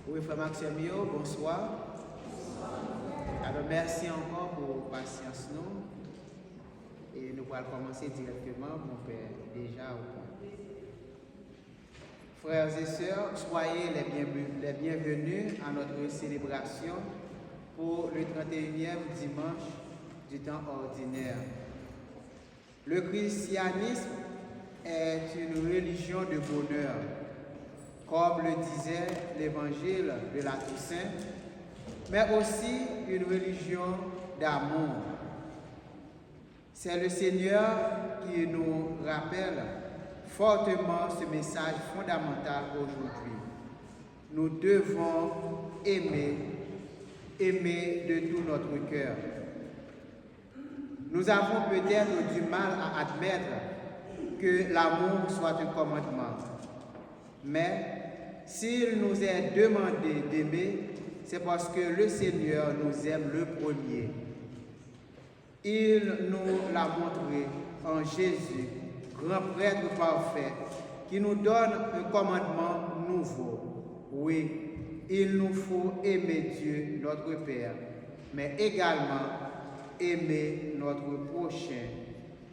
Oui, frère Maxime, bonsoir. Alors, merci encore pour la patience. Et nous allons commencer directement, mon Père, déjà au point. Frères et sœurs, soyez les bienvenus à notre célébration pour le 31e dimanche du temps ordinaire. Le christianisme est une religion de bonheur, comme le disait l'évangile de la Toussaint, mais aussi une religion d'amour. C'est le Seigneur qui nous rappelle fortement ce message fondamental aujourd'hui. Nous devons aimer de tout notre cœur. Nous avons peut-être du mal à admettre que l'amour soit un commandement. Mais s'il nous est demandé d'aimer, c'est parce que le Seigneur nous aime le premier. Il nous l'a montré en Jésus, grand prêtre parfait, qui nous donne un commandement nouveau. Oui, il nous faut aimer Dieu, notre Père, mais également aimer notre prochain,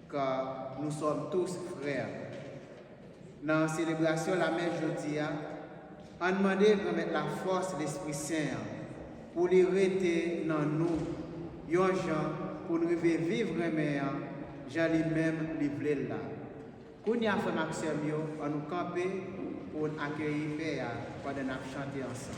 car nous sommes tous frères. Dans la célébration, la mère Jodia a demandé de mettre la force de l'Esprit Saint pour les rester dans nous, yon gens pour nous vivre meilleur, j'en lui-même livré là. Quand nous avons fait Maxime, on nous camper pour accueillir Père pendant que nous chanter ensemble.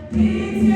Pitié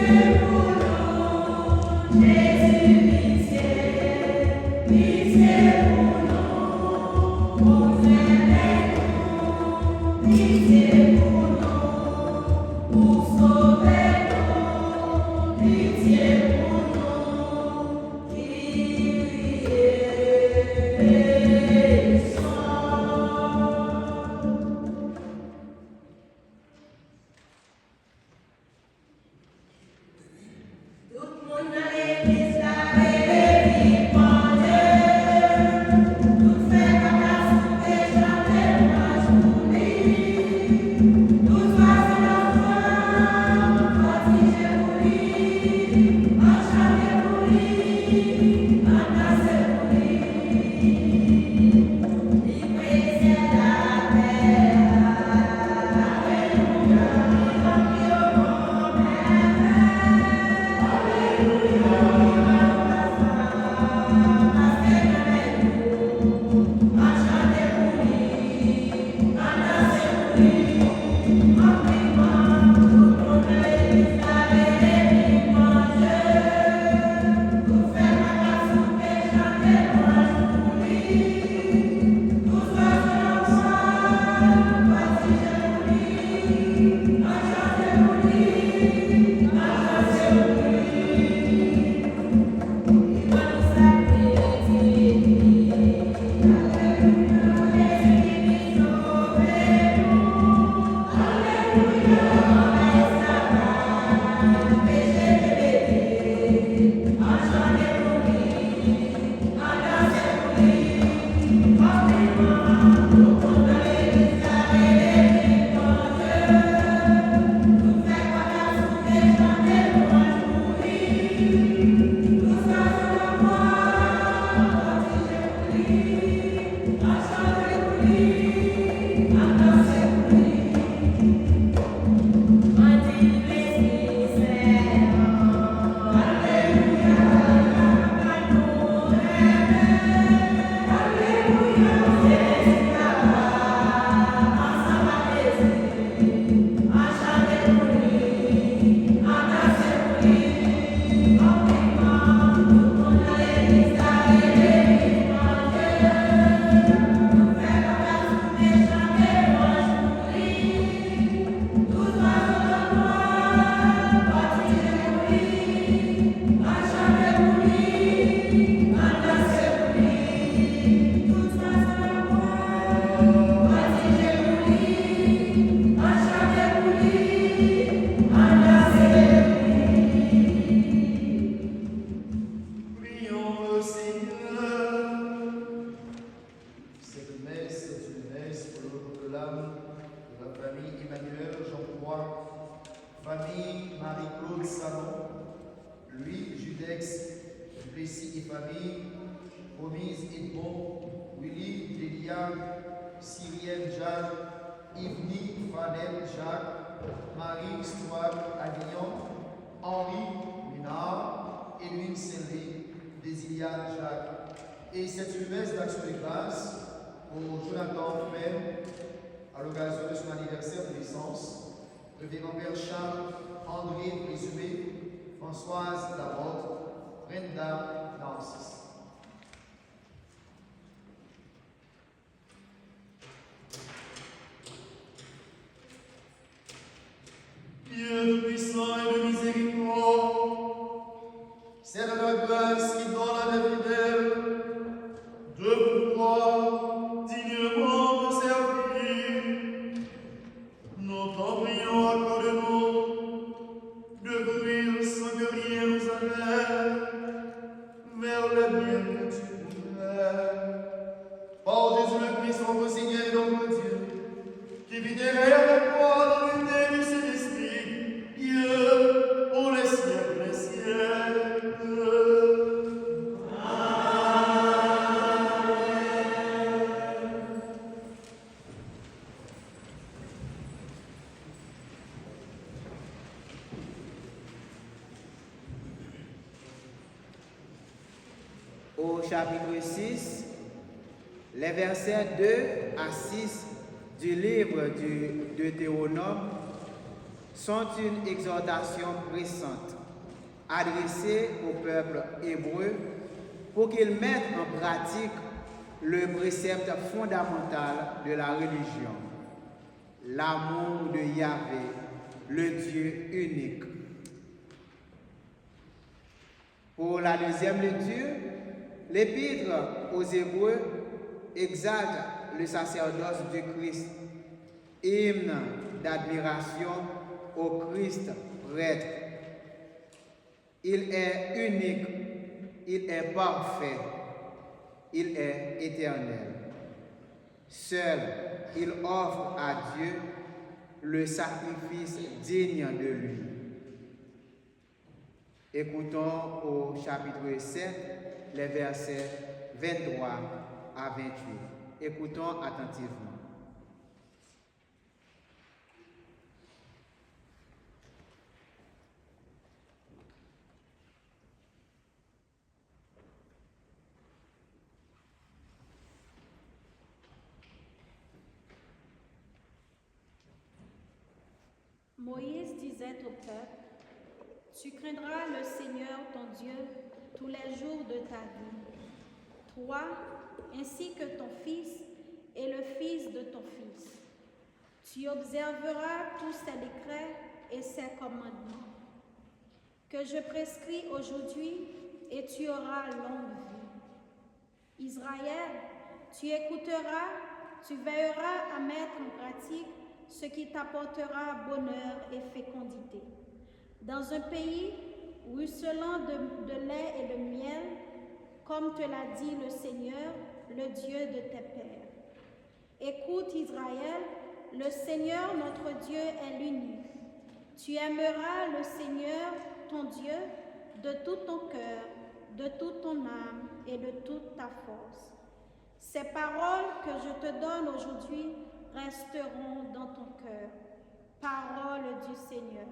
Jacques, Marie Stuart Avignon, Henri Ménard, Edwin Sylvie, Désilia Jacques. Et cette messe d'action de grâce pour Jonathan Fred, à l'occasion de son anniversaire de naissance, le Père Charles André Présumé, Françoise Lamotte, Brenda Narcisse. Dieu puissant et de miséricorde, c'est de notre grâce qui donne à la fidèles de pouvoir dignement te servir. Nous t'en prions, accorde-nous de courir sans que rien nous amène vers le bien que tu voudrais. Par Jésus le Christ, notre Seigneur et notre Dieu, Qui vit avec toi dans l'unité du Saint-Esprit, Dieu, pour les siècles des siècles. Au chapitre 6, les versets 2 à 6 du livre du Deutéronome sont une exhortation pressante adressée au peuple hébreu pour qu'il mette en pratique le précepte fondamental de la religion, l'amour de Yahvé, le Dieu unique. Pour la deuxième lecture, l'Épître aux Hébreux exalte le sacerdoce du Christ, hymne d'admiration au Christ prêtre. Il est unique, il est parfait, il est éternel. Seul, il offre à Dieu le sacrifice digne de lui. Écoutons au chapitre 7, les versets 23 à 28. Écoutons attentivement. Moïse disait au peuple, « Tu craindras le Seigneur ton Dieu tous les jours de ta vie, toi ainsi que ton fils et le fils de ton fils. Tu observeras tous ses décrets et ses commandements que je prescris aujourd'hui et tu auras longue vie. Israël, tu écouteras, tu veilleras à mettre en pratique ce qui t'apportera bonheur et fécondité. Dans un pays ruisselant de lait et de miel, comme te l'a dit le Seigneur, le Dieu de tes pères. Écoute Israël, le Seigneur notre Dieu est l'unique. Tu aimeras le Seigneur ton Dieu de tout ton cœur, de toute ton âme et de toute ta force. Ces paroles que je te donne aujourd'hui resteront dans ton cœur. Parole du Seigneur.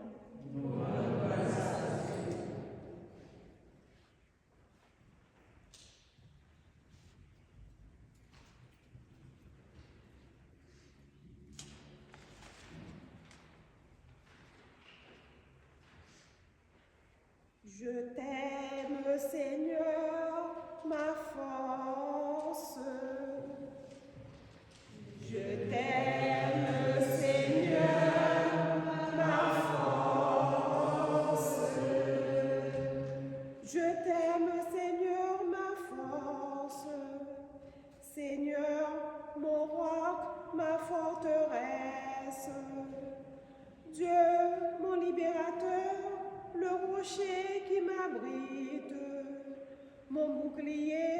Je t'aime, Seigneur, ma force. Je t'aime, Seigneur, ma force. Je t'aime, Seigneur, ma force. Seigneur, mon roc, ma forteresse. Dieu, mon libérateur, le rocher qui m'abrite, mon bouclier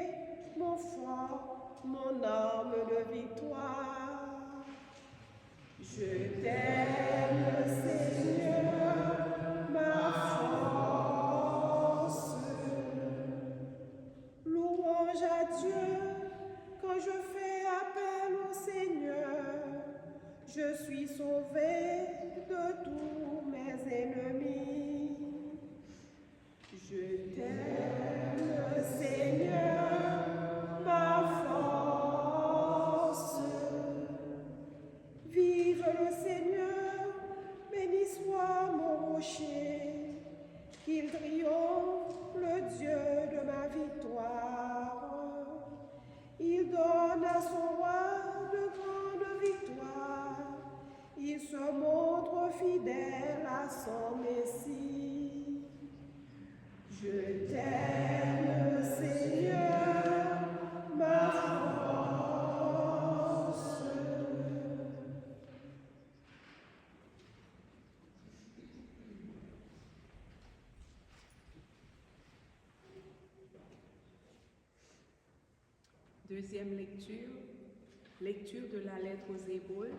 Deuxième lecture, lecture de la lettre aux Hébreux,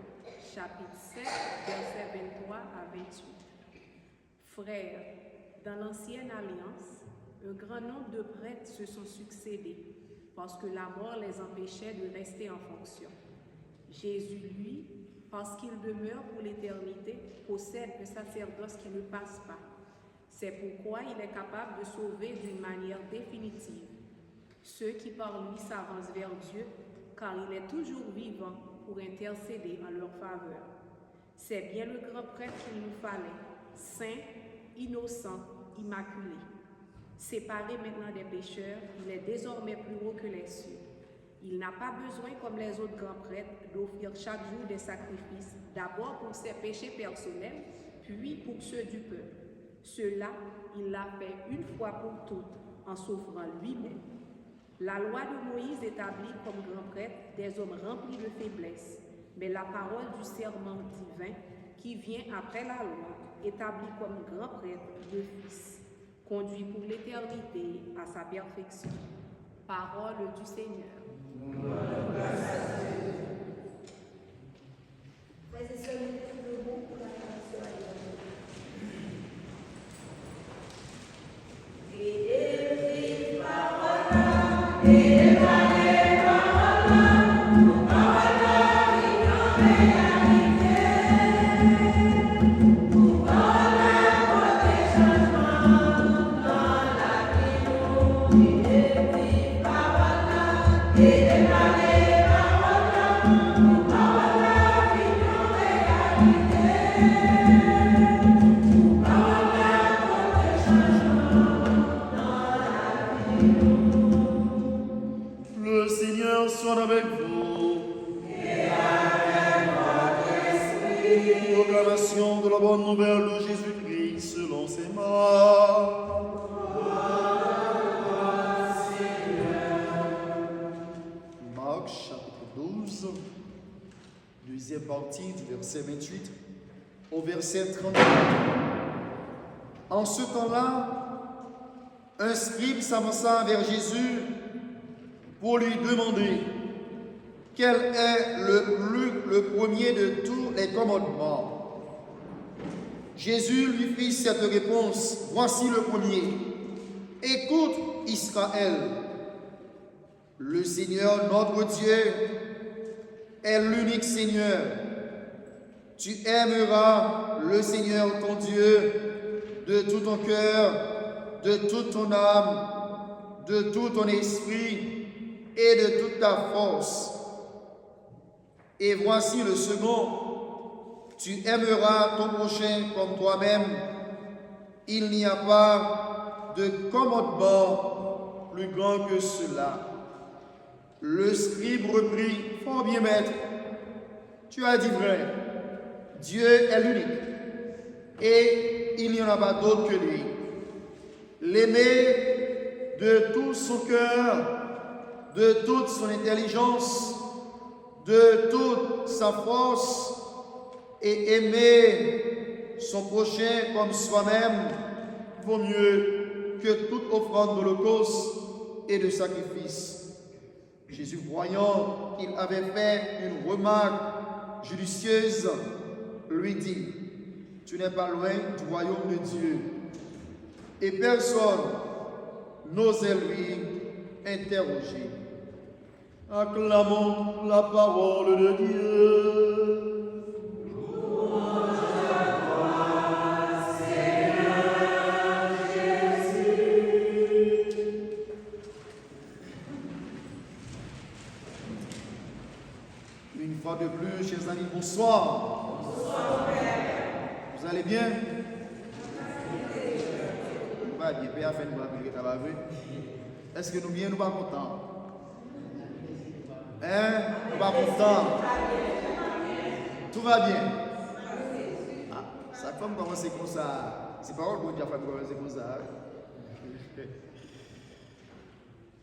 chapitre 7, versets 23 à 28. Frères, dans l'ancienne alliance, un grand nombre de prêtres se sont succédés parce que la mort les empêchait de rester en fonction. Jésus, lui, parce qu'il demeure pour l'éternité, possède un sacerdoce qui ne passe pas. C'est pourquoi il est capable de sauver d'une manière définitive ceux qui par lui s'avancent vers Dieu, car il est toujours vivant pour intercéder en leur faveur. C'est bien le grand prêtre qu'il nous fallait, saint, innocent, immaculé. Séparé maintenant des pécheurs, il est désormais plus haut que les cieux. Il n'a pas besoin, comme les autres grands prêtres, d'offrir chaque jour des sacrifices, d'abord pour ses péchés personnels, puis pour ceux du peuple. Cela, il l'a fait une fois pour toutes, en s'offrant lui-même. La loi de Moïse établit comme grand prêtre des hommes remplis de faiblesse, mais la parole du serment divin, qui vient après la loi, établit comme grand prêtre le Fils, conduit pour l'éternité à sa perfection. Parole du Seigneur. Frères et sœurs, mettez le mot pour la traduction alimentaire. Le Seigneur soit avec vous. Et avec votre esprit. Proclamation de la bonne nouvelle de Jésus-Christ selon ses marques. Marc chapitre 12, deuxième partie du verset 28 au verset 34. En ce temps-là, un scribe s'avança vers Jésus pour lui demander quel est le premier de tous les commandements. Jésus lui fit cette réponse: voici le premier. Écoute, Israël, le Seigneur notre Dieu est l'unique Seigneur. Tu aimeras le Seigneur ton Dieu de tout ton cœur, de toute ton âme, de tout ton esprit et de toute ta force. Et voici le second: tu aimeras ton prochain comme toi-même. Il n'y a pas de commandement plus grand que cela. Le scribe reprit: fort bien, maître, tu as dit vrai. Dieu est l'unique et il n'y en a pas d'autre que lui. L'aimer de tout son cœur, de toute son intelligence, de toute sa force, et aimer son prochain comme soi-même vaut mieux que toute offrande d'holocauste et de sacrifice. Jésus, voyant qu'il avait fait une remarque judicieuse, lui dit: tu n'es pas loin du royaume de Dieu. Et personne n'osait lui interroger. Acclamons la parole de Dieu. Louange à toi, Seigneur Jésus. Une fois de plus, chers amis, bonsoir. Bonsoir, Père. Vous allez bien? Pas bien, Père, fait nous. Est-ce que nous bien, nous pas contents? Hein? Nous pas contents? Tout va bien? Ah, ça fait commencer comme ça. C'est pas bon Dieu, fait commencer comme ça.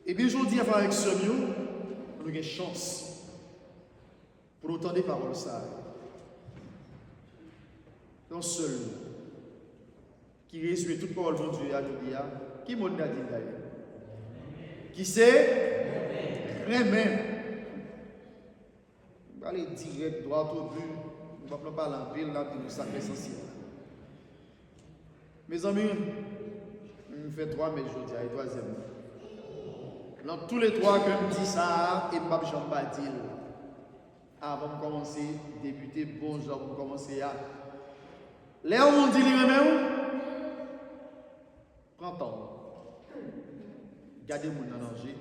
Et bien, aujourd'hui, avec ce mieux, nous avons une chance pour entendre des paroles ça. Un seul qui résume toute parole de Dieu à nous dire, qui m'a dit d'ailleurs? Qui c'est? remet. On va aller direct, droit au but. On ne va pas parler en ville, là, de nous sacrer essentiel. Mes amis, on fait 3, mais je dis, et troisième. Dans tous les 3 que je dis ça, et pas Jean Badil. Avant de commencer, débuter, bon genre, pour commencer à. Là, on dit, prends temps. Gardez mon danger.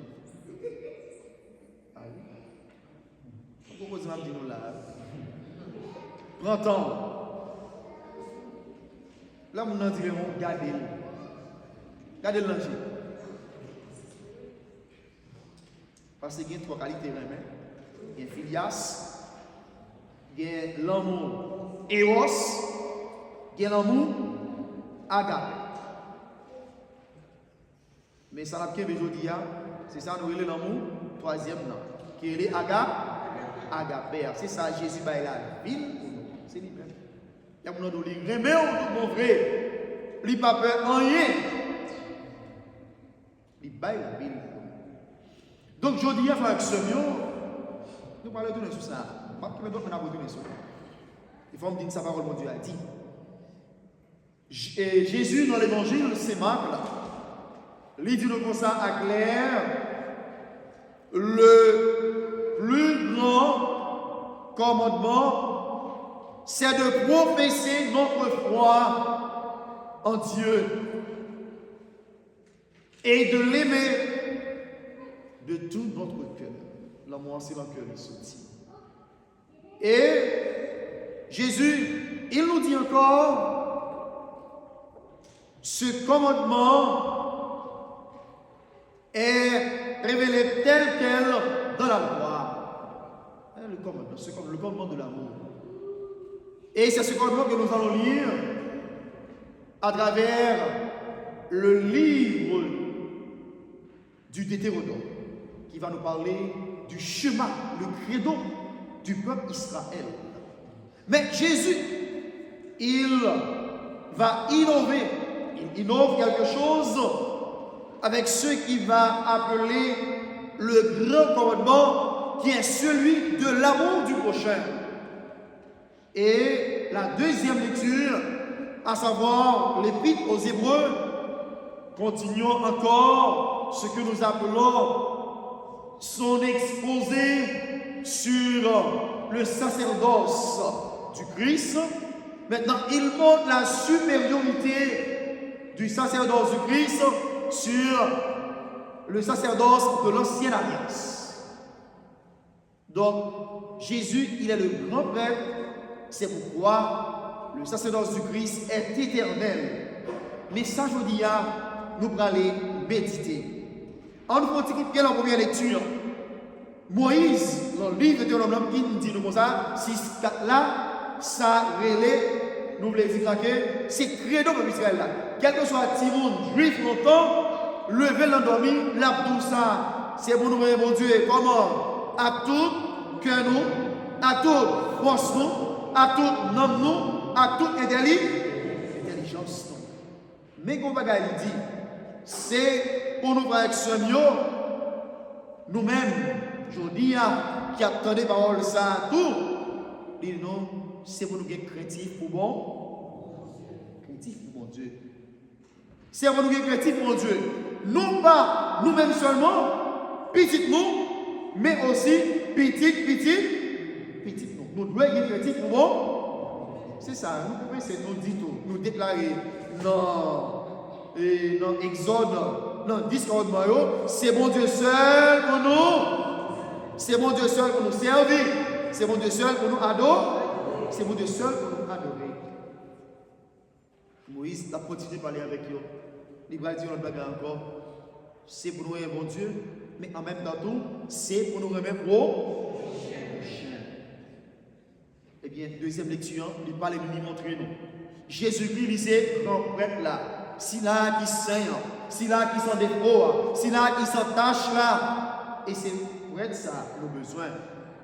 Ah oui. Pourquoi vous m'avez dit nous là? Prends temps. Là, mon dit, gardez. Gardez le danger. Parce qu'il y a 3 qualités. Il y a filias, il y a l'amour eros, il y a l'amour agape. Mais ça n'a pas aujourd'hui, c'est ça nous relève l'amour, 3e nom, qui est agape. C'est ça Jésus va la vie pour nous. C'est lui-même. Il y a mon nom de lui, remet tout mon vrai. Il n'a pas peur en rien. Il va la vie pour nous. Donc aujourd'hui, frère Xemio, nous parlons de tout ça. Il faut me dire que sa parole, mon Dieu a dit. Jésus, dans l'évangile, c'est Marc, là. Il dit comme ça à clair, le plus grand commandement, c'est de professer notre foi en Dieu et de l'aimer de tout notre cœur. L'amour, c'est dans le cœur, il se dit. Et Jésus, il nous dit encore, ce commandement est révélé tel quel dans la loi. Le commandement, c'est comme le commandement de l'amour. Et c'est ce commandement que nous allons lire à travers le livre du Deutéronome, qui va nous parler du chemin, le credo du peuple Israël. Mais Jésus, il va innover. Il innove quelque chose avec ce qu'il va appeler le grand commandement, qui est celui de l'amour du prochain. Et la deuxième lecture, à savoir l'épître aux Hébreux, continuons encore ce que nous appelons son exposé sur le sacerdoce du Christ. Maintenant, il montre la supériorité du sacerdoce du Christ sur le sacerdoce de l'ancienne alliance. Donc, Jésus, il est le grand prêtre. C'est pourquoi le sacerdoce du Christ est éternel. Mais ça, je dis, nous allons aller méditer. En nous continuant la première lecture, Moïse, dans le livre de Deutéronome, qui nous dit comme ça, 6-4 là, ça relève, nous voulons dire que c'est credo pour Israël là. Quel que soit Timon, juif longtemps, lever l'endormi, l'abdou ça, c'est pour nous, mon Dieu, comment? À tout cœur nous, à toute force nous, à tout nom nous, à toute intelligence nous. Mais comme il dit, c'est pour nous faire ce mieux, nous-mêmes, aujourd'hui, qui attendons des paroles ça, tout, dit non, c'est pour nous être créatifs pour bon, créatifs pour bon Dieu. C'est pour nous être créatifs pour bon Dieu. Non pas nous-mêmes seulement, petit nous, mais aussi petit nous. Nous devons être créatifs pour bon. C'est ça, nous pouvons essayer de nous dire tout, nous déclarer dans Exode, dans 10 commandements, c'est bon Dieu seul pour nous. C'est mon Dieu seul pour nous servir. C'est mon Dieu seul pour nous adorer. C'est mon Dieu seul pour nous adorer. Moïse a continué de parler avec eux. Il va dire notre bagarre encore. C'est pour nous un bon Dieu, mais en même temps, c'est pour nous remettre pro. Eh bien, deuxième lecture, il parle de nous montrer nous. Jésus-Christ, il c'est grand prêtre là. Si là qui saigne, si là qui s'en défaut, si là qui s'en tâche là. Et c'est prêtre ça, nos besoins.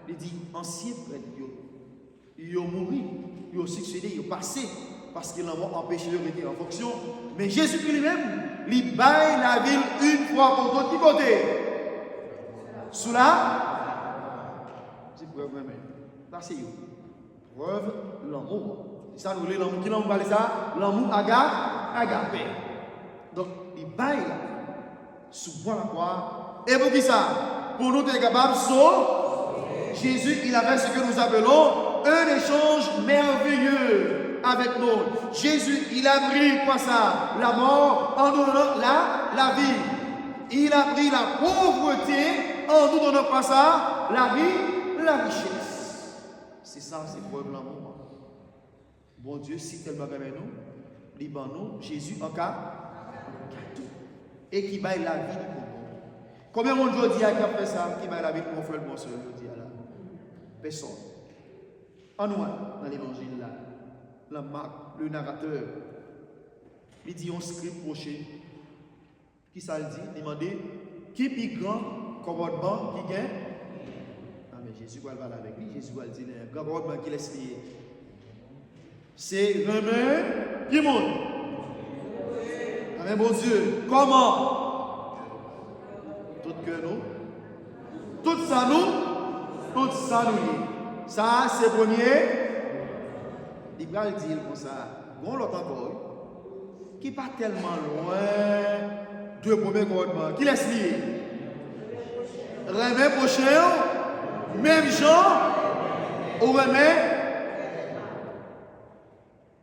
Il dit, ancien prêtre, ils ont mouru, ils ont succédé, ils ont passé, parce qu'ils l'ont empêché de rester en fonction. Mais Jésus lui-même, il baille la ville une fois pour toutes, côté. Sous la? C'est preuve même. Là, c'est preuve l'amour. C'est ça, nous voulons l'amour. Qui l'amour parle ça? L'amour agapé. Donc, il baille sous la croix. Et pour qui ça? Pour nous être capables de Jésus, il avait ce que nous appelons un échange merveilleux avec nous. Jésus, il a pris quoi ça? La mort en nous donnant la vie. Il a pris la pauvreté en nous donnant quoi ça? La vie, la richesse. C'est ça, c'est preuve l'amour. Bon Dieu, si tellement aimé nous, liban nous, Jésus en cas tout. Et qui baille la vie pour nous. Combien de monde aujourd'hui qui a fait ça, qui baille la vie pour mon frère, mon soeur, aujourd'hui là? Personne. En nous, dans l'évangile là, la Marc, le narrateur, il dit un script prochain. Qui ça le dit? Il demande qui est plus grand commandement qui gagne? Ah, mais Jésus va le parler avec lui. Jésus va le dire un grand commandement qui laisse lier. C'est remettre qui monte? Amen, bon Dieu. Comment? Tout que nous. Tout ça nous. Tout ça nous. Ça, c'est premier. Il va le dire comme ça. Bon, l'autre encore. Qui n'est pas tellement loin. Deux premiers commandements. Qui laisse lier? Remet prochain. Même gens. Ou remet.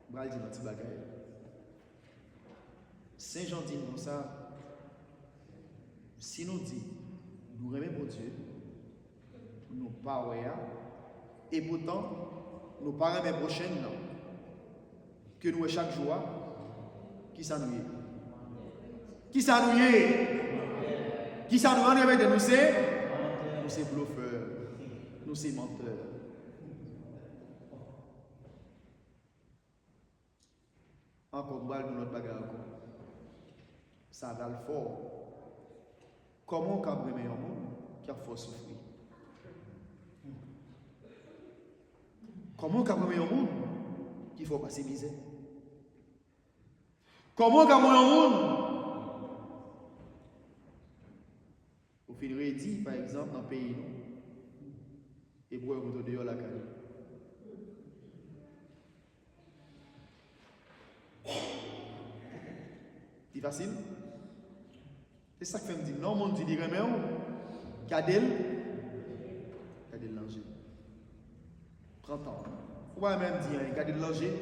Bral dit un petit bagage. Saint Jean dit comme ça. Si nous dit, nous remettons Dieu, nous pas et pourtant, nous pas remettons prochaine que nous chaque jour, qui s'ennuie. Qui s'ennuie? Qui s'ennuie avec nous c'est bluffeurs, nous c'est menteurs. Encore balle de notre bagarre. Ça va le fort. Comment on peut aimer un monde qui a fort souffrir? Comment on peut aimer un monde qui faut passer misère? Comment on peut aimer un monde? Au fil dit, par exemple, dans le pays, et pour vous donner la caille. C'est facile? C'est ça que fait me dire, non, mon Dieu dit, mais Kadel Langer. 30 ans. Pourquoi même dire, Kadel Langer,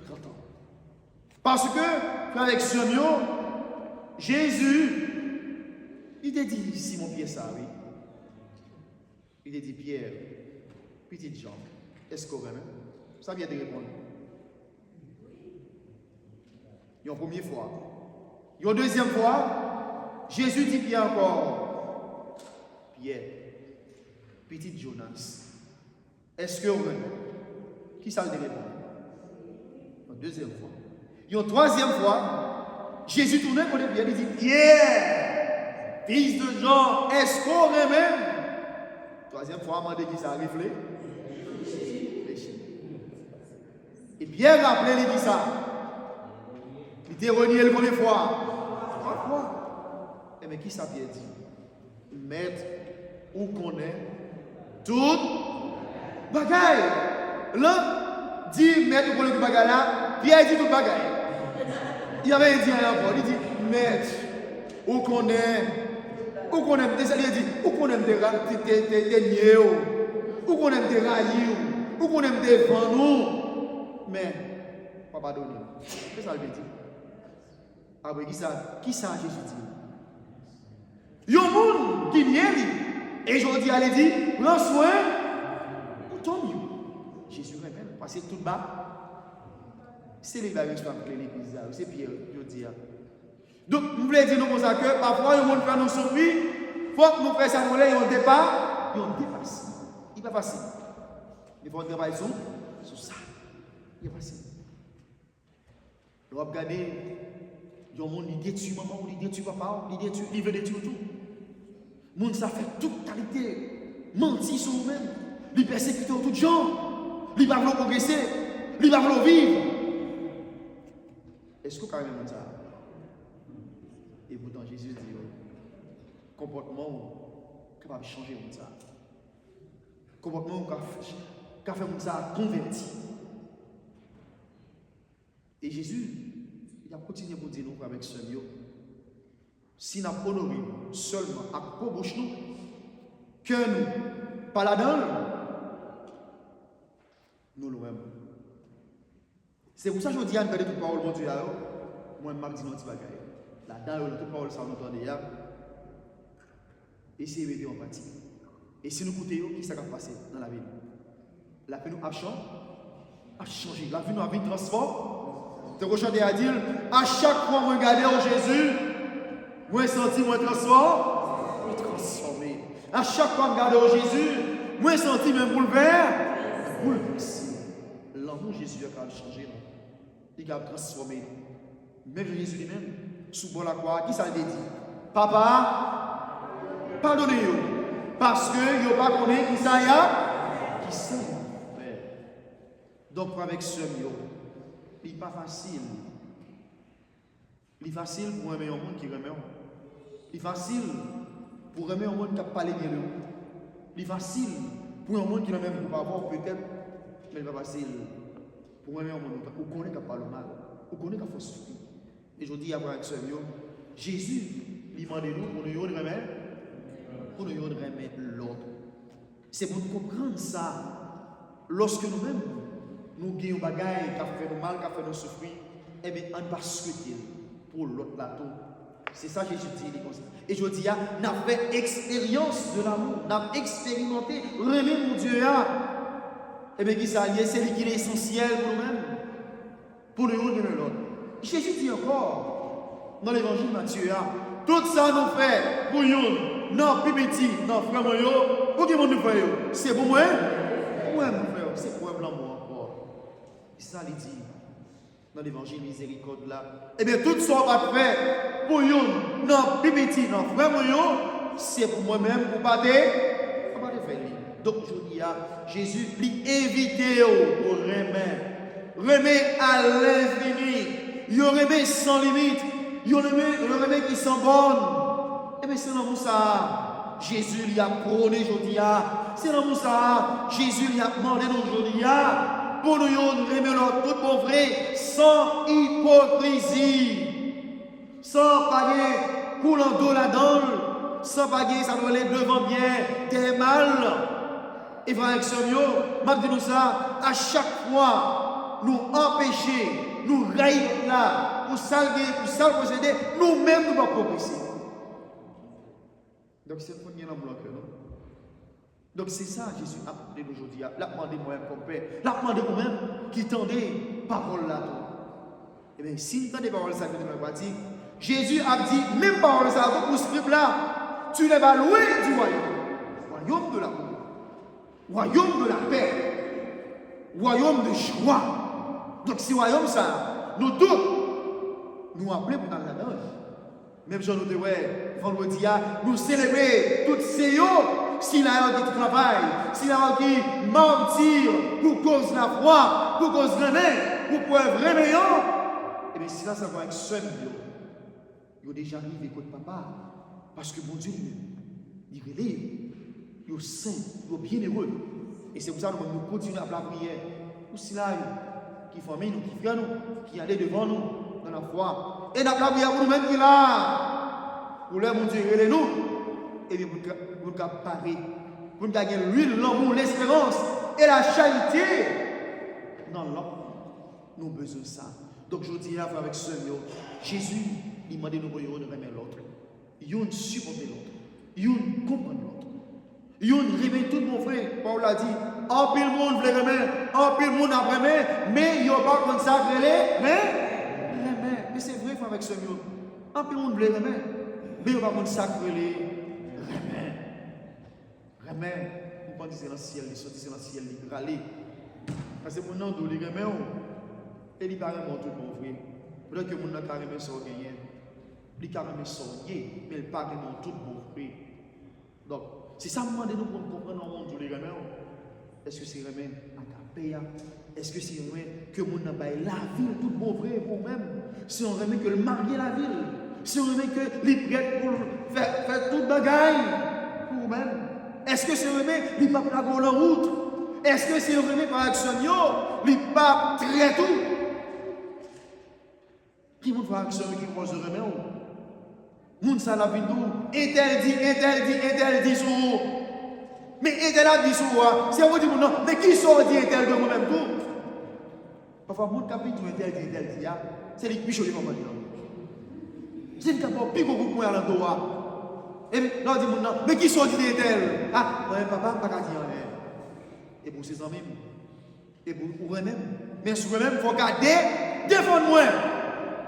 30 ans. Parce que, avec Sonio, Jésus, il t'a dit, Simon Pierre, ça, oui. Il t'a dit, Pierre, petite jambe, est-ce qu'on va même? Ça vient de répondre. Une première fois. Une deuxième fois, Jésus dit Pierre encore, Pierre, petit Jonas, est-ce que vous qui ça le répond? Une deuxième fois. Une troisième fois, Jésus tournait pour les Pierre, il dit Pierre, fils de Jean, est-ce qu'on même? Troisième fois, il m'a dit qui ça réfléchit. Et Pierre rappelait, il dit ça. Il était renié le première fois. Pourquoi? Eh bien, qui ça Pierre dit? Maître, où connaît tout bagaille. Là, dit maître, où connaît tout bagaille là. Pierre dit tout bagaille. Il avait dit encore. Il dit maître, où connaît déjà, il dit, où connaît des niais, où connaît des raillis, où connaît des vents, nous. Mais, papa donne. Qu'est-ce que ça veut dire? Après, qui ça Jésus dit? Il y a un monde qui vient, et je dis, allez dire, prends soin, pour ton mieux. Jésus répète, parce que tout bas, c'est les barrières qui ont appelé l'église, c'est Pierre, je dis. Donc, vous voulez dire nous comme ça que parfois, il y a un monde qui fait nous surpris, il faut que nous fassions ça, il y a un départ, et on dépasse. Il n'est pas facile. Il faut travailler sur ça. Il n'est pas facile. Nous allons regarder. Il y a un monde qui détruit maman, qui détruit papa, qui veut détruire tout. Le monde, ça fait toute qualité. Mentir sur nous-mêmes. Il persécute tout gens. Il ne va pas progresser. Il ne va pas vivre. Est-ce que vous avez même ça? Et pourtant, Jésus dit, comportement capable de changer le monde. Comportement qui a fait le monde converti. Et Jésus, il a continué pour dire nous avec ce mieux. Si nous avons honoré seulement à quoi bouche nous, que nous, pas là-dedans, nous nous-mêmes. C'est pour ça que je dis à nous toute parole de Dieu. Moi, je me dis notre bagaille. Là-dedans, toute parole, ça nous entend. Essayez de mettre en pratique. Et si nous écoutons, qu'est-ce qui va passer dans la vie? La vie nous a changé. La vie nous a vite transformée. Tu rechanter à dire, à chaque fois que je regarde Jésus, moi senti moi transformé. À chaque fois que je regarde Jésus, moi senti même bouleversé. L'amour de Jésus a changé. Il a transformé. Même Jésus lui-même, sous la croix, qui ça lui dit? Papa, pardonnez-vous. Parce que il n'y a pas connu qui ça y a. Qui ça y a. Donc avec ce mieux. Il n'est pas facile. Il est facile pour aimer un monde qui remet. Il est facile pour aimer un monde qui a parlé bien de nous. Il est facile pour un monde qui n'a même pas avoir peut-être, mais il n'est pas facile pour aimer un monde qui connaît qui a parlé mal, qui connaît qui a fait souffrir. Et je dis à avec ce mieux, Jésus, il m'a dit nous pour nous remettre, pour nous remettre l'autre. C'est pour nous comprendre ça. Lorsque nous-mêmes, nous gagnons des bagailles qui fait nous mal, qui fait nous souffrir, eh bien, on ne va pas souhaiter pour l'autre là-tout. C'est ça que Jésus dit. Et je dis, nous avons fait expérience de l'amour, nous avons expérimenté, remet mon Dieu. Eh bien, qui ça c'est lui qui est essentiel pour nous-mêmes, pour nous donner l'autre. Jésus dit encore, dans l'évangile de Matthieu, tout ça nous fait pour nous, non, plus petit, non, frère, pour qui nous fait, c'est pour moi, pour moi, mon frère, c'est pour moi, l'amour. Ça lui dit dans l'évangile miséricorde là. Eh bien, tout ça va faire pour nous, non, petit, non, frère, c'est pour moi-même, pour pas de faire. Donc, je dis à Jésus, lui inviter au remet à l'infini, il remet sans limite, il remet qui sans borne. Eh bien, c'est dans ça. Jésus lui a prôné, je dis à. C'est dans ça. Jésus lui a demandé aujourd'hui à. Pour nous remettre tout pour vrai, sans hypocrisie, sans payer coulant d'eau là-dedans, sans payer ça doit aller devant bien des mal. Et frère avec ce mieux, malgré nous ça, à chaque fois, nous empêcher, nous railler là, pour salver, pour ça procéder, nous-mêmes nous ne pouvons pas progresser. Donc c'est pour nous dans le cœur. Donc c'est ça Jésus a demandé aujourd'hui. L'a demandé moi-même comme père. L'a demandé moi-même qui tendait parole là. Eh bien, si nous tendez parole ça que nous pratique, Jésus a dit, même parole ça pour ce là, tu n'es pas loin du royaume. Royaume de l'amour. Royaume de la paix. Royaume de joie. Donc si royaume ça, nous tous, nous appelons pour dans la danse. Même si nous disons, vendredi, nous célébrer toutes ces jours. S'il y a un qui travaille, s'il y a un qui mentir pour cause de la foi, pour cause de l'année, pour preuve réveillant, et bien si là ça va avec seul, il a déjà arrivé côté papa. Parce que mon Dieu, il relève, il est saint, il est bienheureux. Et c'est pour ça que nous continuons à la prière. Pour cela, qui famille nous, qui frère nous, qui allait devant nous dans la foi. Et nous la prière pour nous-mêmes qui est là. Pour leur mon Dieu, relève-nous. Et bien, pour nous parer, pour nous gagner l'huile, l'amour, l'espérance et la charité. Non, nous avons besoin de ça. Donc, je dis là, avec ce mot, Jésus, il m'a dit nous voyons de remettre l'autre. Il supporter l'autre. Il comprendre l'autre. Il remet tout mon frère. Paul a dit, en pile monde veut remettre, en pile monde après mais il n'y a pas comme ça, mais c'est vrai, avec ce mot. En pile monde veut remettre, mais il n'y a pas comme ça, Remets, vous pensez dans le ciel, il sortit dans le ciel, il râle. Parce que mon nom d'où il remet, et il paraît mon tout mon frère. Peut-être que mon nom carrément sort gagné. Il carrément sort gagné, mais il paraît mon tout mon frère. Donc, c'est ça moment de nous pour comprendre le monde d'où il remet. Est-ce que c'est remet à Capéa? Est-ce que c'est remet que mon nom la ville tout mon frère pour même? Si on remet que le marier la ville, si on remet que les prêtres pour faire toute bagaille. vous-même? Est-ce que c'est remet les papes la en route? Est-ce que c'est remet par action, les papes très tout? Qui monte par action qui pose remet? Moun sa la vidou, interdit sur vous. Mais interdit sur vous, c'est vous dit non, mais qui sont dit interdit de vous-même tout? Parfois, moun kapit tout interdit, c'est les pichons qui vont maintenant. C'est le capot, puis beaucoup de points à l'endroit. Et là, on dit, mais qui sont dit interdit? Ah, ouais, papa, pas qu'à dire en l'air. Et pour ses amis, et pour vous-même. Mais sur vous-même, il faut garder, défendre-moi.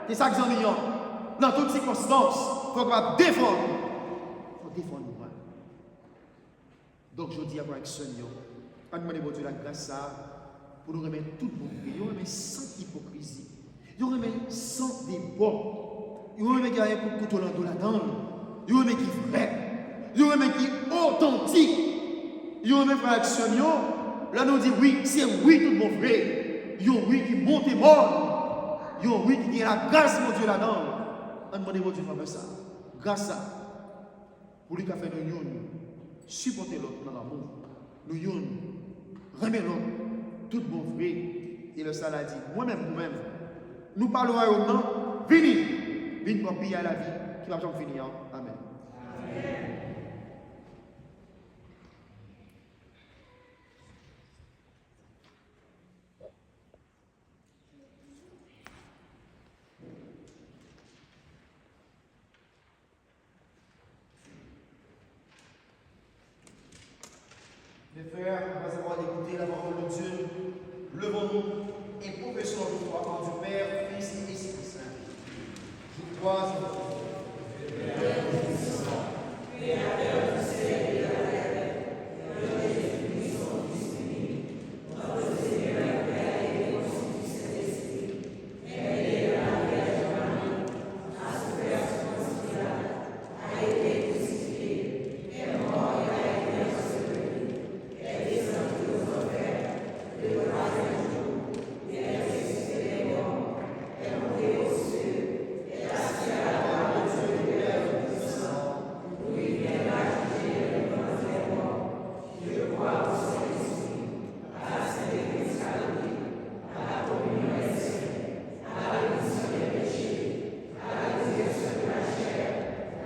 C'est ça que j'en ai. Dans toutes circonstances, il faut défendre. Il faut défendre moi. Donc je dis avec Seigneur, pas demander pour Dieu la grâce pour nous remettre tout bon prix. Nous remettre sans hypocrisie. Nous remettre sans débat. Nous remettre qui a un couteau dans là-dedans. Nous remettre qui est vrai. Nous remettre qui est authentique. Nous remettre avec Seigneur. Là nous dit oui, c'est oui tout bon vrai. Nous oui qui monte mort. Nous oui qui a la grâce mon Dieu là-dedans. On demande à Dieu de faire ça. Grâce à pour lui qui a fait nous supporter l'autre dans l'amour. Nous remettre l'autre tout bon vrai. Et le salat dit, moi-même, vous-même, nous parlons à eux, non, venez pour payer à la vie qui va jamais finir. Amen. Amen. Mes frères, après avoir écouté la parole de Dieu, levons-nous et professons notre foi en du Père, Fils et Esprit Saint. Je crois en Dieu. Créateur du ciel et de la terre, que les esprits sont disponibles, notre Seigneur, Père et Conçu du Saint-Esprit, né de la Vierge Marie, a souffert sous Pilate, a été crucifié, est mort et a été enseveli, est descendu aux enfers, le troisième jour, il est ressuscité des morts, est monté aux cieux, est assis à la droite de Dieu le Père Tout-Puissant, où il viendra juger les vivants et les morts. Je crois au Saint-Esprit, à la Sainte Église catholique, à la communion des saints, à la rémission des péchés, à la résurrection de la chair,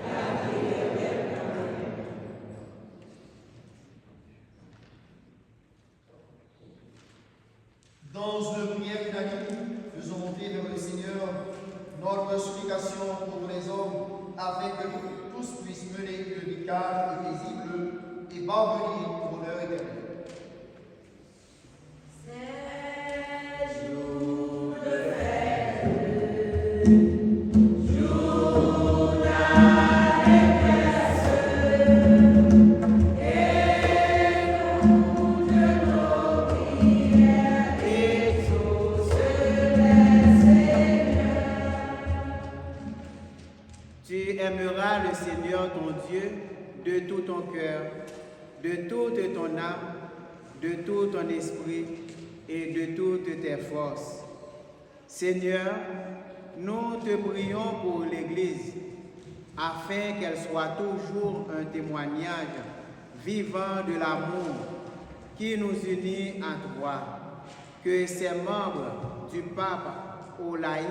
à la vie éternelle. Amen. Dans une prière unanime, faisons monter vers le Seigneur notre supplication pour les hommes, afin que tous puissent mener une vie calme et paisible et parvenir au bonheur éternel. Tu aimeras le Seigneur ton Dieu de tout ton cœur, de toute ton âme, de tout ton esprit et de toutes tes forces. Seigneur, nous te prions pour l'Église, afin qu'elle soit toujours un témoignage vivant de l'amour qui nous unit à toi, que ses membres, du pape au laïc,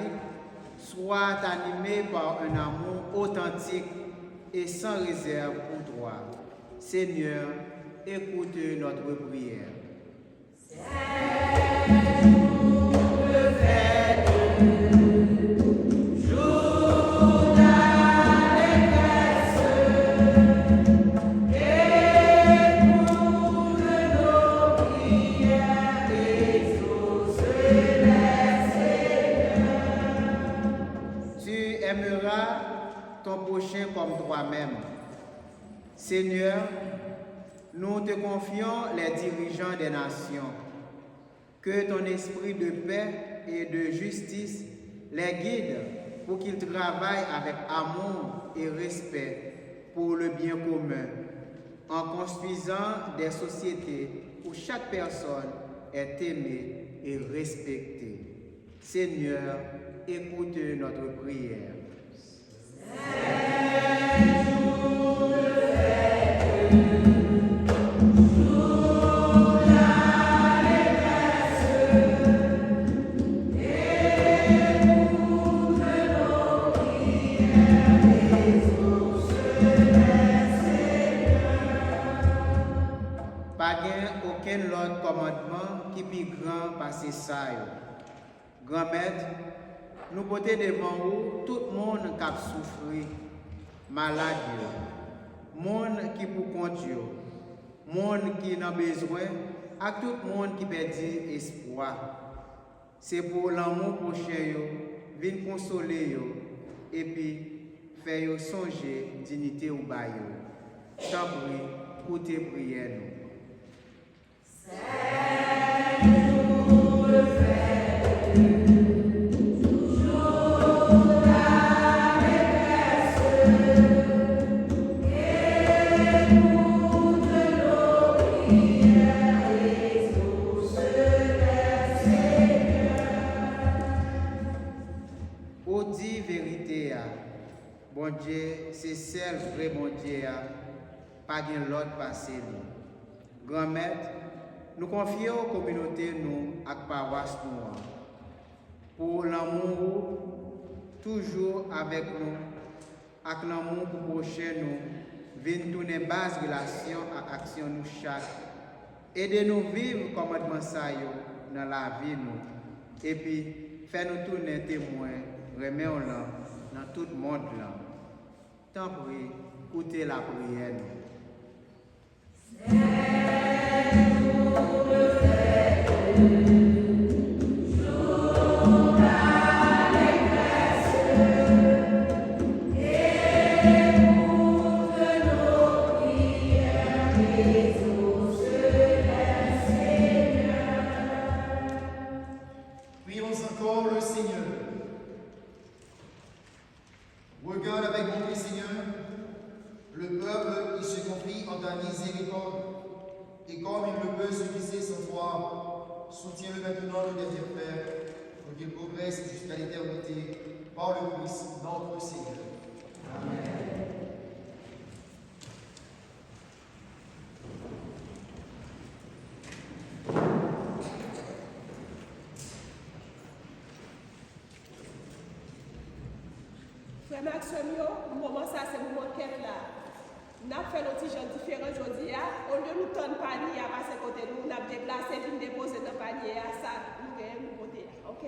soient animés par un amour authentique et sans réserve pour toi. Seigneur, écoute notre prière. Tu aimeras ton prochain comme toi-même. Seigneur, nous te confions les dirigeants des nations. Que ton esprit de paix et de justice les guide pour qu'ils travaillent avec amour et respect pour le bien commun, en construisant des sociétés où chaque personne est aimée et respectée. Seigneur, écoute notre prière. Saint jour de fête. Pas aucun autre commandement qui plus grand passer ça. Grand maître, nous portons devant vous tout le monde qui a souffert, malade, monde qui pour compte, monde qui a besoin, et tout le monde qui perd espoir. C'est pour l'amour prochain, venir consoler et puis faire songer dignité au bail. Tant pis, écoutez prière nous. Ô dit vérité, bon Dieu, c'est celle vrai bon Dieu, pas de l'autre passé. Grand maître, nous confions aux communautés, nous, à paroisse nous, pour l'amour toujours avec nous, avec l'amour pour prochain nous, venir tourner basse relation à action nous chaque, aidez-nous vivre commandement ça dans la vie nous, et puis faire nous tourner témoins, remettons là dans tout le monde là. Tant pis, écoutez la prière nous. Prions encore le Seigneur. Regarde avec bonté, Seigneur, le peuple qui se confie en ta miséricorde, et comme il ne peut se glisser sans toi, soutiens-le maintenant, le dernier Père, pour qu'il progresse jusqu'à l'éternité, par le Christ, notre Seigneur. Amen. Frère Maxime, moment ça, c'est le moment qu'elle là. Nous avons fait nos petits gens différents aujourd'hui. Au lieu de nous tendre panier à passer côté nous, nous avons déplacé et déposé dans le panier. Ça, nous gagnons nous côté. OK?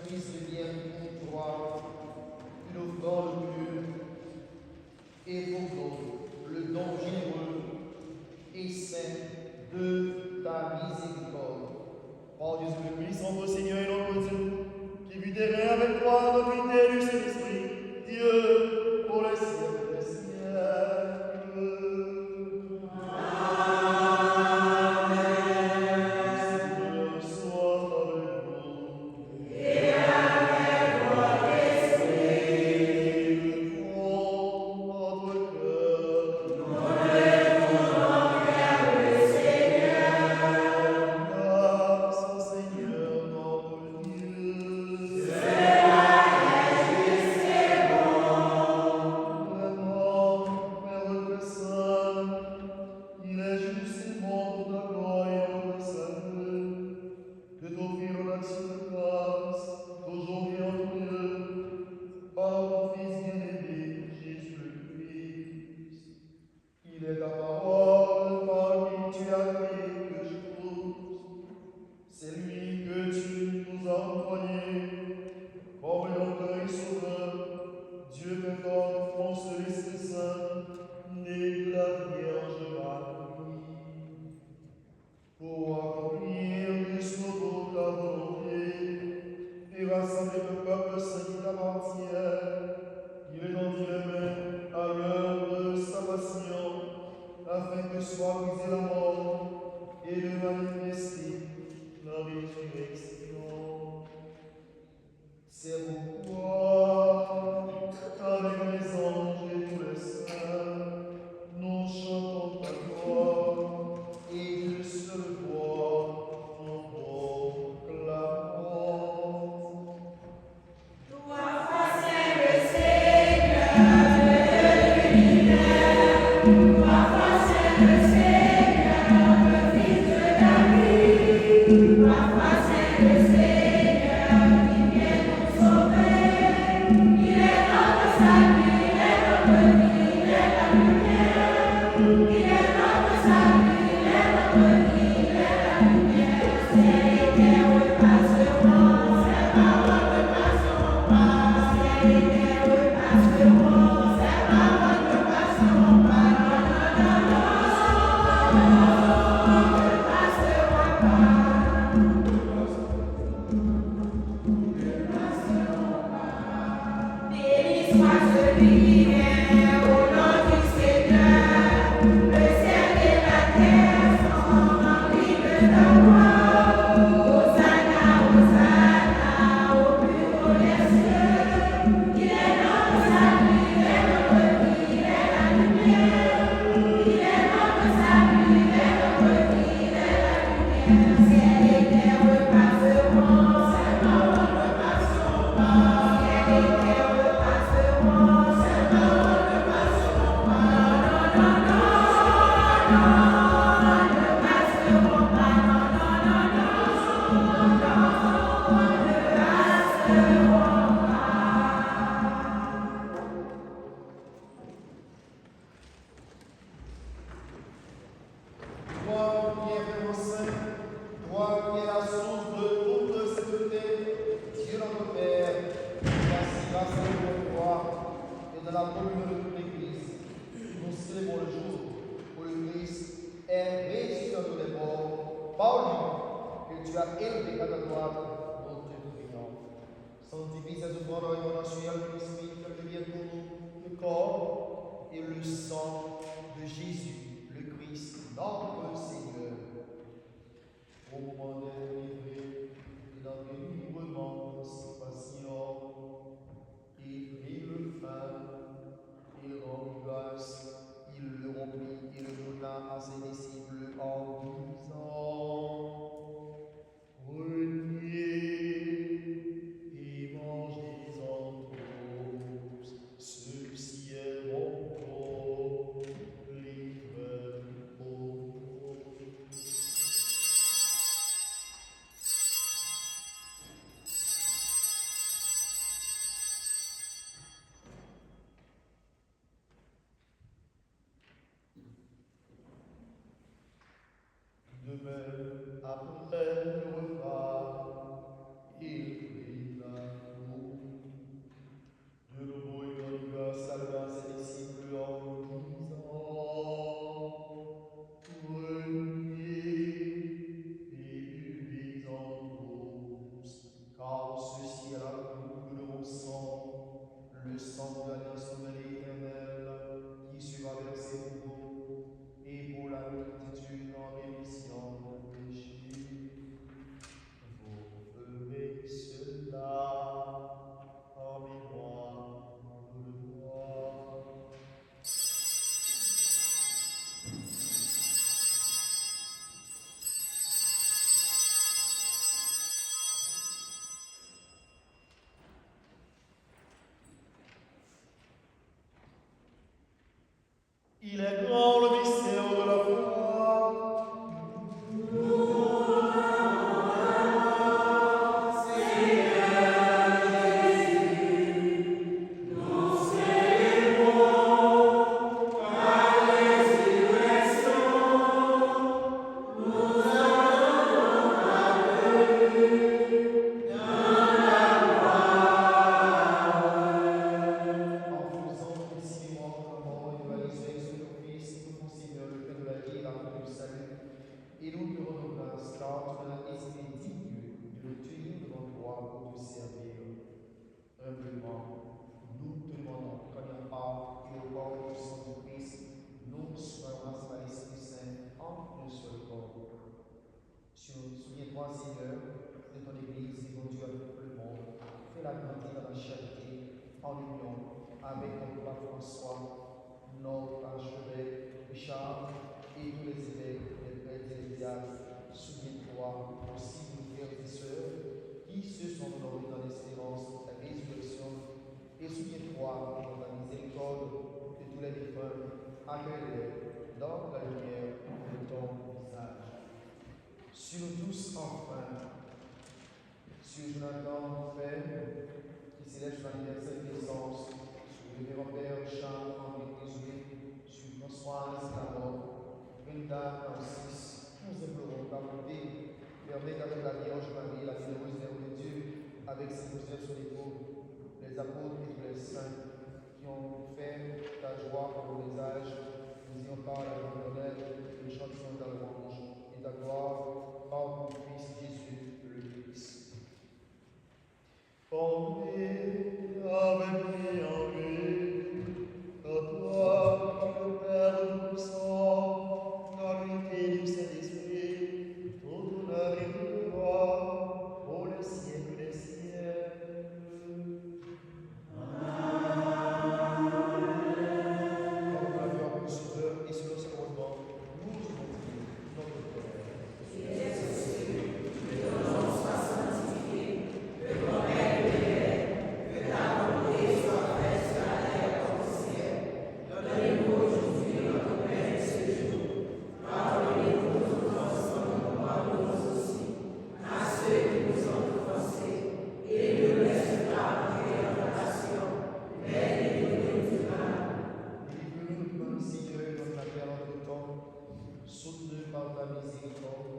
sacrifice devienne pour toi une offrande pure et pour nous le don généreux et saint de ta miséricorde. Par Jésus le Christ, notre Seigneur et notre Dieu, qui vit et règne avec toi dans l'unité du Saint-Esprit, Dieu, pour les siècles des siècles. Pour accomplir jusqu'au bout ta volonté, sans fin. Sur Jonathan Femme, qui célèbre son anniversaire de naissance, sur le révérend Père Charles-Henri Désolé, sur Françoise Lamont, Brenda Francis, nous implorons ta bonté, permet qu'avec la Vierge Marie, la généreuse Mère de Dieu, avec ses douceurs sur l'épaule, les apôtres et tous les saints qui ont fait ta joie pour les âges, nous y en parlent avec l'honneur et chantons ta louange et ta gloire par ton Fils Jésus le Christ. Emmenez avec lui en lui, à toi, le Père Tout-Puissant, dans l'unité du Saint-Esprit, tout honneur et toute gloire, pour les siècles des siècles. Par la gloire du Sauveur et sur le sacrement, nous voulons dire notre Père. Délivre-nous du mal, Seigneur, notre Père en tout temps, soutenus par ta miséricorde,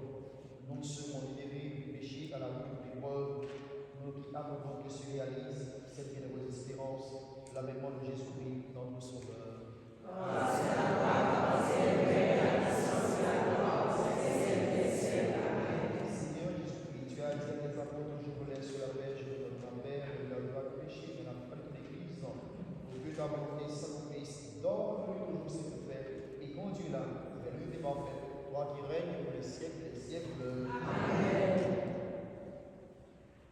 nous serons libérés du péché à la vue de l'épreuve, nous qui attendons que se réalise cette bienheureuse espérance, l'avènement de Jésus-Christ, notre Sauveur. Seigneur Jésus-Christ, tu as dit à tes apôtres, je vous laisse sur la berge de notre Père, et leur doit péché dans la fin de l'Église, pour que ta volonté s'accomplisse. Donne-lui toujours cette paix, et conduis-la vers l'unité parfaite, toi qui règnes pour les siècles des siècles. Amen.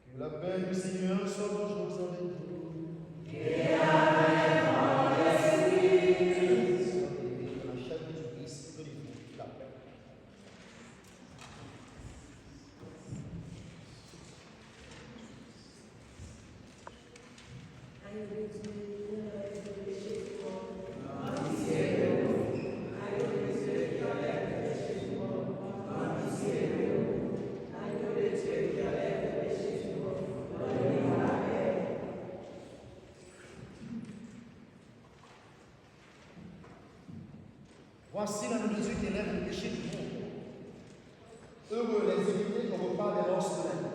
Que la paix du Seigneur soit toujours avec vous. Seigneur, élevé dans la chair de Jésus-Christ, donnez-vous la paix. Voici l'agneau de Dieu qui élève le péché du monde. Heureux les invités au repas des noces de l'agneau.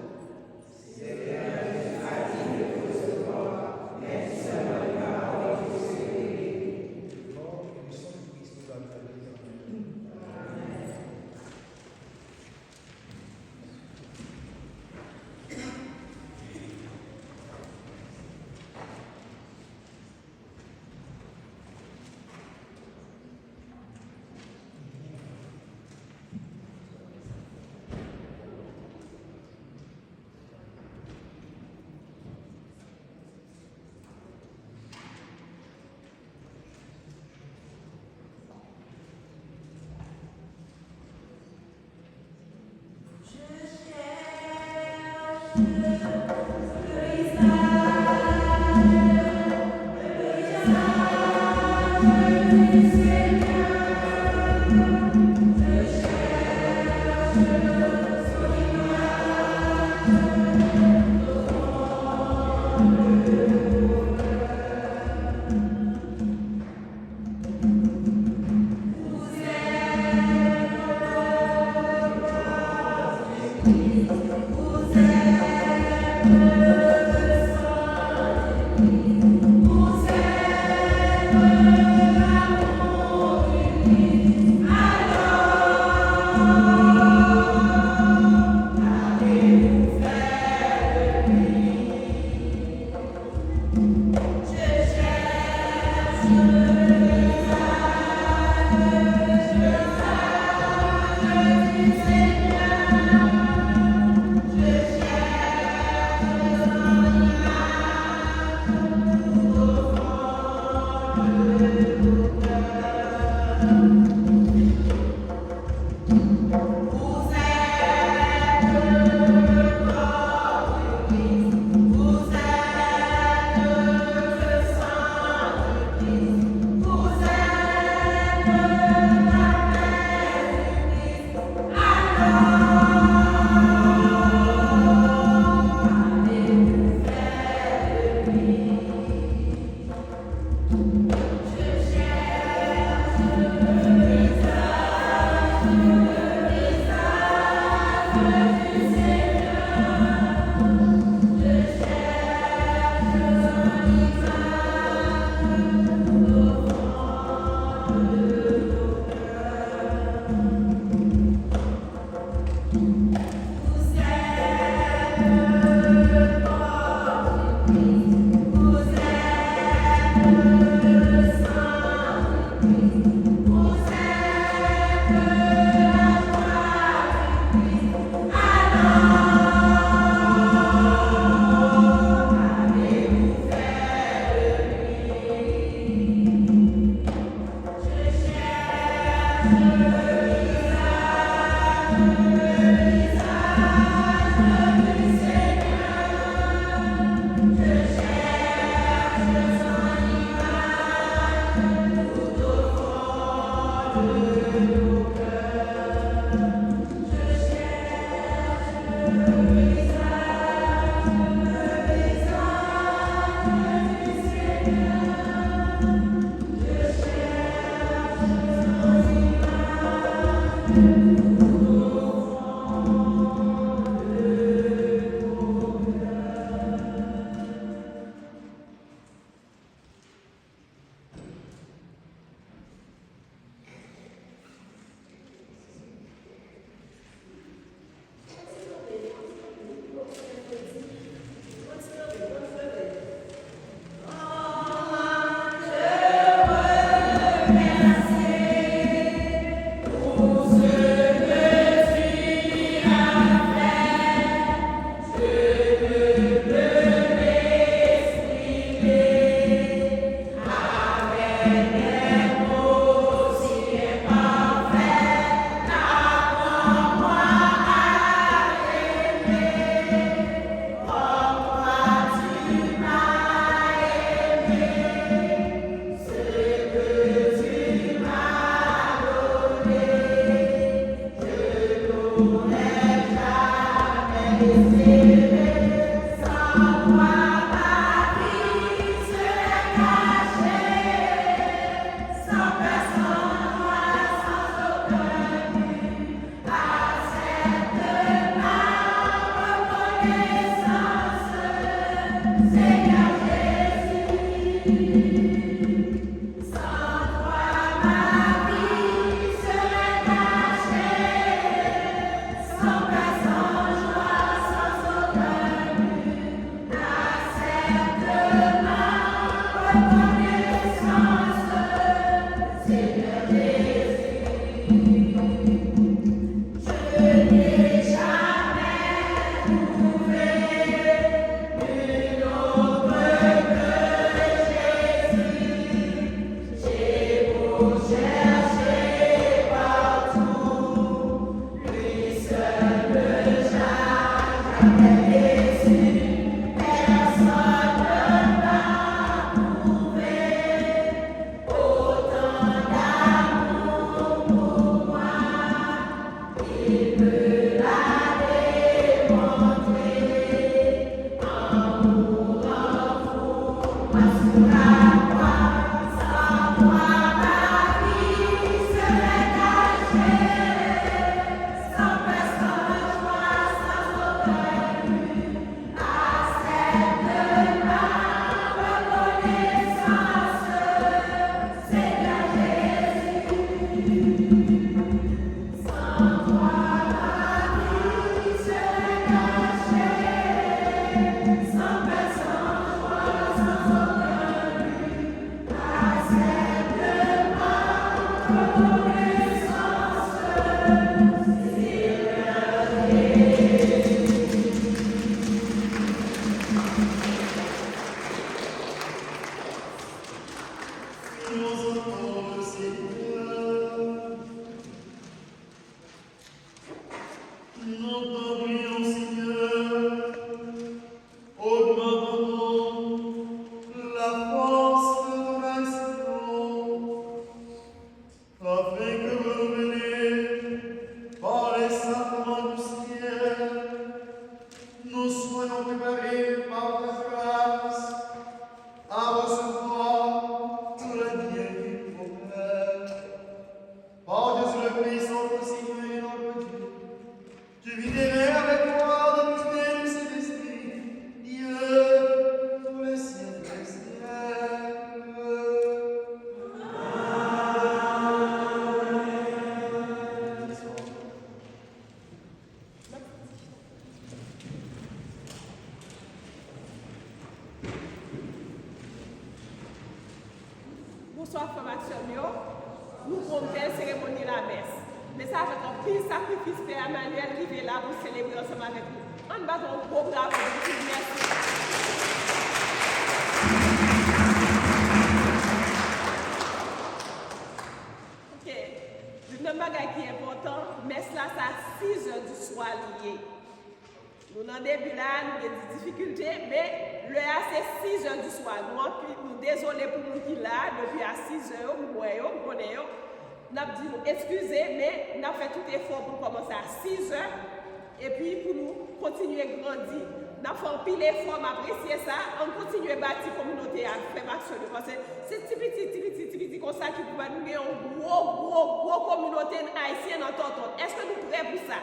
Mort et du sang du Christ nous donne la vie éternelle. Vous êtes bonsoir frère Maxime, nous comptons la cérémonie la messe. Mais ça fait un pile sacrifice Père Emmanuel qui est là pour célébrer ensemble avec nous. On va un gros bravo, merci. Ok, le bagage qui est important, messe là, c'est à 6 heures du soir lié. Nous, dans le début là, nous avons des difficultés, mais le c'est 6 heures du soir. Nous désolés pour nous qui là, depuis à 6 heures, nous connaissons. Nous avons dit excusez, mais nous avons fait tout effort pour commencer à 6 heures et puis pour nous continuer à grandir. Nous avons fait un pile effort, apprécier ça, on continue à bâtir la communauté à faire action. Parce que c'est petit comme ça qui peut nous donner une grosse communauté haïtienne en tonton. Est-ce que nous sommes prêts pour ça?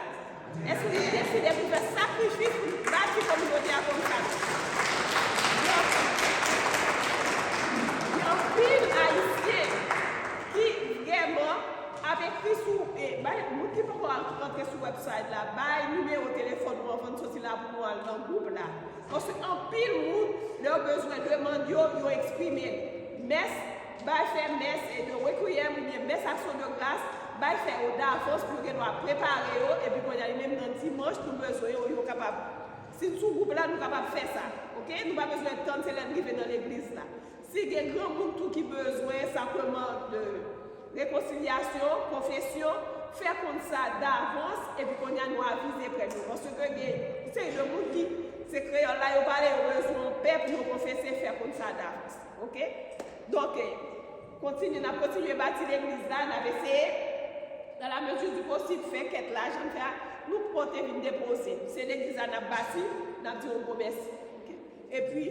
Est-ce que nous décidons pour faire sacrifice pour bâtir la communauté à comme ça? Il y a un pile haïtien qui vraiment avec écrit sur et nous qui pouvons rentrer sur le website là, numéro de téléphone pour avant de sortir là pour nous dans le groupe là. Parce qu'en pile monde leur besoin de demander yo exprimer messe, faire messe et de requiem ou bien messe action de grâce, faire au d'avance pour que nous préparer et puis quand il y a même dans dimanche nous besoin yo capable. Si nous groupe là nous capable faire ça. OK? Nous pas besoin de temps c'est l'arrivée dans l'église là. Si il y a grand monde tout qui besoin simplement de réconciliation, confession, faire comme ça d'avance et puis qu'on y a nous aviser près de nous. Parce que c'est le monde qui, c'est créole là, il parle heureusement, paix pour nous confesser, faire comme ça d'avance. Ok? Donc, continuez à bâtir l'église là, on a essayé, dans la mesure du possible, faire qu'être l'argent, nous porter une déposer. C'est l'église qu'on a bâti, on a dit on remercie. Okay? Et puis,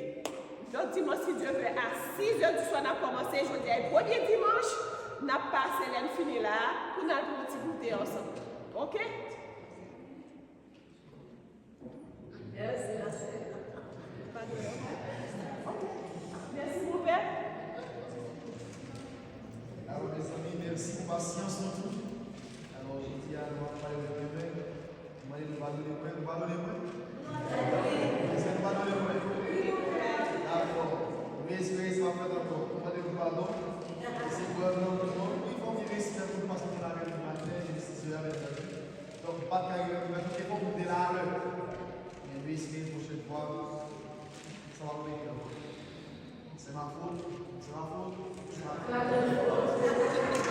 l'autre dimanche, si Dieu veut, à 6 heures du soir, on a commencé, je dis, le premier dimanche, n'a pas Célène fini là pour nous un petit goûter ensemble. OK? Merci, merci mon père. Alors mes amis, merci pour patience dans tout. Alors je dis à nous parler de demain. Nous allons nous donner nous allons donner d'accord. Nous espérons que ça va faire encore. Nous allons nous pardon. C'est quoi il faut qu'il reste pour nous parce qu'on a le matin, et c'est avec nous. Donc, pas de carrière, il va tout faire pour nous là. Mais lui, c'est une prochaine fois, ça va venir. C'est ma faute, c'est ma faute, c'est ma faute.